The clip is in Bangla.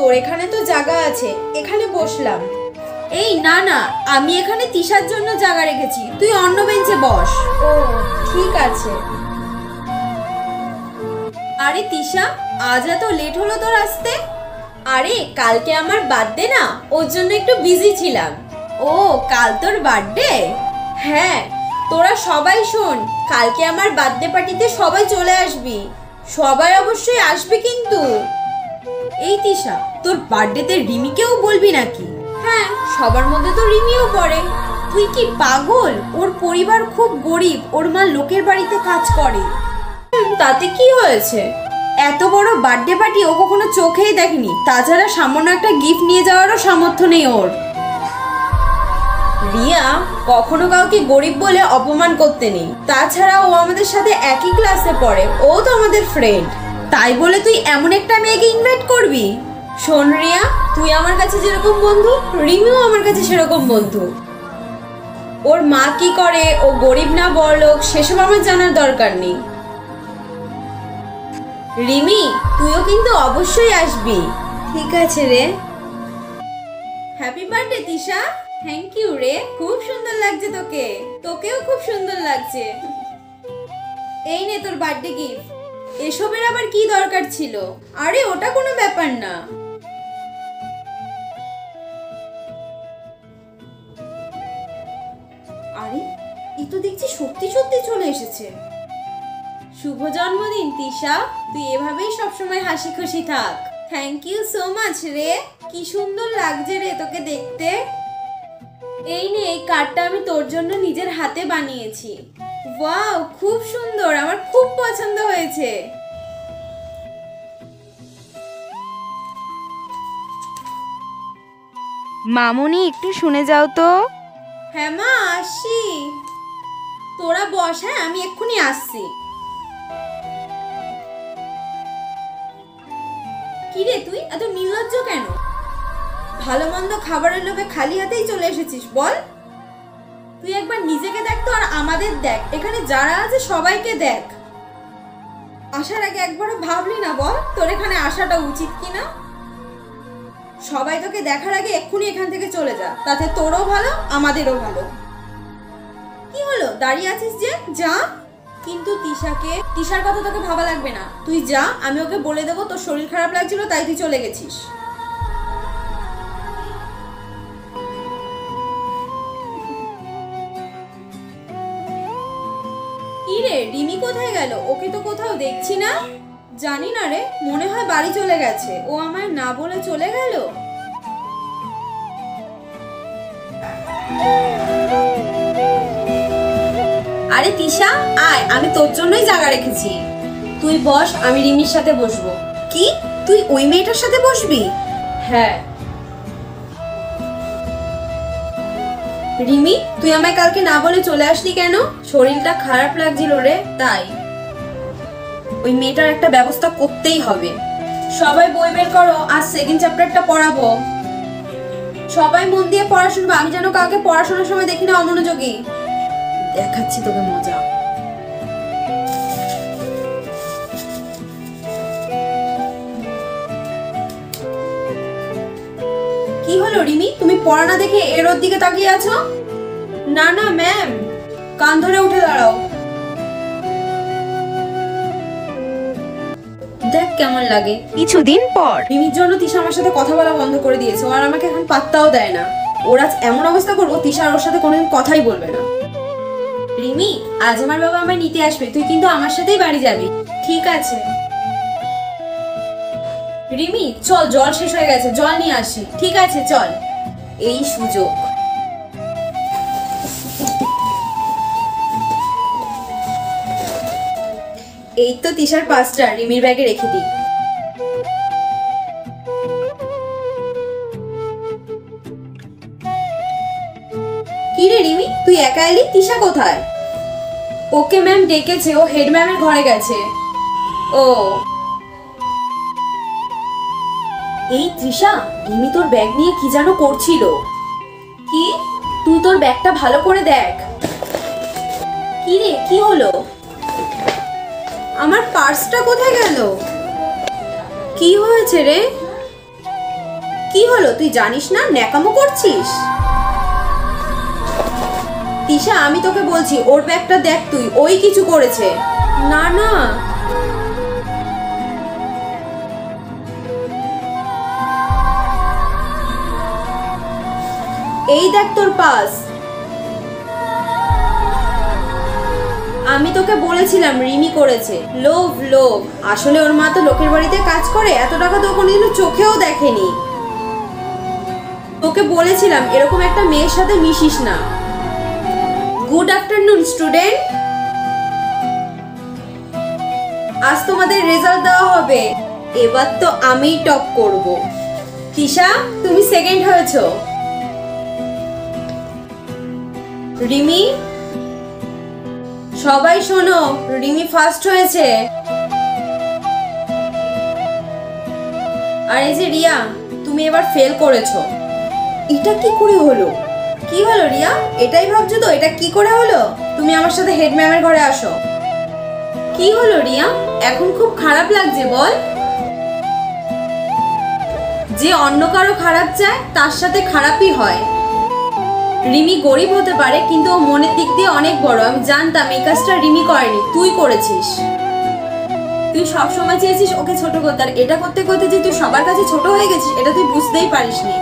তোর এখানে তো জায়গা আছে, এখানে বসলাম। এই না না, আমি এখানে তিশার জন্য জায়গা রেখেছি, তুই অন্য বেঞ্চে বস। ও ঠিক আছে। আরে তিশা, আজ এত লেট হলো তোর আসতে? আরে কালকে আমার বার্থডে না, ওর জন্য একটু বিজি ছিলাম। ও কাল তোর বার্থডে? হ্যাঁ, তোরা সবাই শোন, কালকে আমার বার্থডে পার্টিতে সবাই চলে আসবি। সবাই অবশ্যই আসবে কিন্তু। এই তিশা, তোর বার্থডেতে রিমিকেও বলবি নাকি? হ্যাঁ, সবার মধ্যে তো রিমিও পড়ে। তুই কি পাগল? ওর পরিবার খুব গরিব, ওর মা লোকের বাড়িতে কাজ করে। তাতে কি হয়েছে? এত বড় বার্থডে পার্টি ও কখনো চোখেই দেখেনি, তাছাড়া সামান্য একটা গিফট নিয়ে যাওয়ারও সামর্থ্য নেই ওর। রিয়া, কখনো কাউকে গরিব বলে অপমান করতে নেই। তাছাড়া ও আমাদের সাথে একই ক্লাসে পড়ে, ও তো আমাদের ফ্রেন্ড। তাই বলে তুই এমন একটা মেয়েকে ইনভাইট করবি? শোন রিয়া, তুই আমার কাছে যেরকম বন্ধু, রিমিও আমার কাছে সেরকম বন্ধু। ওর মা কি করে, ও গরিব না বড়লোক, সেসব আমার জানার দরকার নেই। রিমি, তুইও কিন্তু অবশ্যই আসবি। ঠিক আছে রে। Happy birthday Tisha. Thank you রে, খুব সুন্দর লাগছে তোকে। তোকেও খুব সুন্দর লাগছে। এই নে তোর বার্থডে গিফট। এসবের আবার কি দরকার ছিল? আরে ওটা কোনো ব্যাপার না। আরে এই তো দেখছি সত্যি সত্যি চলে এসেছে। শুভ জন্মদিন তিশা, তুই এভাবেই সবসময় হাসি খুশি থাক। থ্যাংক ইউ সো মাচ রে, কি সুন্দর লাগছে রে তোকে দেখতে। এই নে, এই কার্ডটা আমি তোর জন্য নিজের হাতে বানিয়েছি। ওয়াও, খুব সুন্দর, আমার খুব পছন্দ হয়েছে। মামুনি, একটু শুনে যাও তো। হ্যাঁ মা, আসছি। তোরা বস, হ্যাঁ আমি এক্ষুনি আসছি। কিরে তুই এত নির্লজ্জ কেন? ভালো মন্দ খাবারের লোভে খালি হাতেই চলে এসেছিস বল? তুই একবার নিজেকে দেখ তো, আর আমাদের দেখ, এখানে যারা আছে সবাইকে দেখ। আসার আগে একবারও ভাবলি না বল তোর এখানে আসাটা উচিত কিনা? সবাই তোকে দেখার আগে এক্ষুনি এখান থেকে চলে যা, তাতে তোরও ভালো আমাদেরও ভালো। কি হলো, দাঁড়িয়ে আছিস যে? যা। কিন্তু তিশার কথা তোকে ভাবা লাগবে না, তুই যা। আমি ওকে বলে দেবো তোর শরীর খারাপ লাগছিল তাই তুই চলে গেছিস। কি রে, রিমি কোথায় গেল? ওকে তো কোথাও দেখছি না। জানি না রে, মনে হয় বাড়ি চলে গেছে। ও আমায় না বলে চলে গেল। আরে তিশা, আয়, আমি তোর জন্যই জায়গা রেখেছি। তুই বস, আমি রিমির সাথে বসবো। কি, তুই ওই মেয়েটার সাথে বসবি? হ্যাঁ। রিমি, তুই আমায় কালকে না বলে চলে আসলি কেন? শরীরটা খারাপ লাগছিল রে, তাই। ওই মেয়েটার একটা ব্যবস্থা করতেই হবে। সবাই বই বের করো, আজ সেকেন্ড চ্যাপ্টারটা পড়াবো। সবাই মন দিয়ে পড়া শুনবো, আমি যেন কাউকে পড়াশোনার সময় দেখি না অমনোযোগী। দেখাচ্ছি তোকে মজা। কি হলো রিমি, তুমি পড়া না দেখে এর ওর দিকে তাকিয়ে আছো? না না ম্যাম। কান ধরে উঠে দাঁড়াও। দেখ কেমন লাগে। কিছুদিন পর রিমির জন্য তিশা আমার সাথে কথা বলা বন্ধ করে দিয়েছে, আর আমাকে এখন পাত্তাও দেয় না। ওর আজ এমন অবস্থা করবো, তিশা ওর সাথে কোনোদিন কথাই বলবে না। রিমি, আজ আমার বাবা আমায় নিতে আসবে, তুই কিন্তু আমার সাথেই বাড়ি যাবি। ঠিক আছে। রিমি চল, জল শেষ হয়ে গেছে, জল নিয়ে আসি। ঠিক আছে চল। এই সুযোগ। এই তো তিশার পাঁচটা, রিমির ব্যাগে রেখে দিই। কি রে রিমি, তুই একা এলি? তিশা কোথায়? ওকে ম্যাম ডেকেছে, ও হেড ম্যামের ঘরে গেছে। ও এই তৃষা, রিমি তোর ব্যাগ নিয়ে কি যেন করছিল। কি? তুই তোর ব্যাগটা ভালো করে দেখ। কি রে, কি হলো? আমার পার্সটা কোথায় গেল? কি হয়েছে রে? কি হলো, তুই জানিস না ন্যাকামো করছিস? তিশা, আমি তোকে বলছি ওর ব্যাগটা দেখ তুই, ওই কিছু করেছে। না না, এই দেখ তোর পাস। আমি তোকে বলেছিলাম রিমি করেছে। লোভ লোভ, আসলে ওর মা তো লোকের বাড়িতে কাজ করে, এত টাকা তো কোনোদিনও চোখেও দেখেনি। তোকে বলেছিলাম এরকম একটা মেয়ের সাথে মিশিস না। গুড আফটারনুন স্টুডেন্ট, আজ তোমাদের রেজাল্ট দেওয়া হবে। এবার তো আমিই টপ করব। তিশা, তুমি সেকেন্ড হয়েছো। রিমি, সবাই শোনো, রিমি ফার্স্ট হয়েছে। আর এই যে রিয়া, তুমি এবার ফেল করেছো। এটা কি করে হলো? কি হলো রিয়া, এটাই ভাবছো তো এটা কি করে হলো? তুমি আমার সাথে হেড ম্যামের ঘরে আসো। কি হলো রিয়া, এখন খুব খারাপ লাগছে বল? যে অন্য কারো খারাপ চায় তার সাথে খারাপই হয়। রিমি গরিব হতে পারে, কিন্তু ও মনের দিক দিয়ে অনেক বড়। আমি জানতাম এই কাজটা রিমি করেনি, তুই করেছিস। তুই সবসময় চেয়েছিস ওকে ছোট করতে, আর এটা করতে করতে যে তুই সবার কাছে ছোট হয়ে গেছিস এটা তুই বুঝতেই পারিসনি।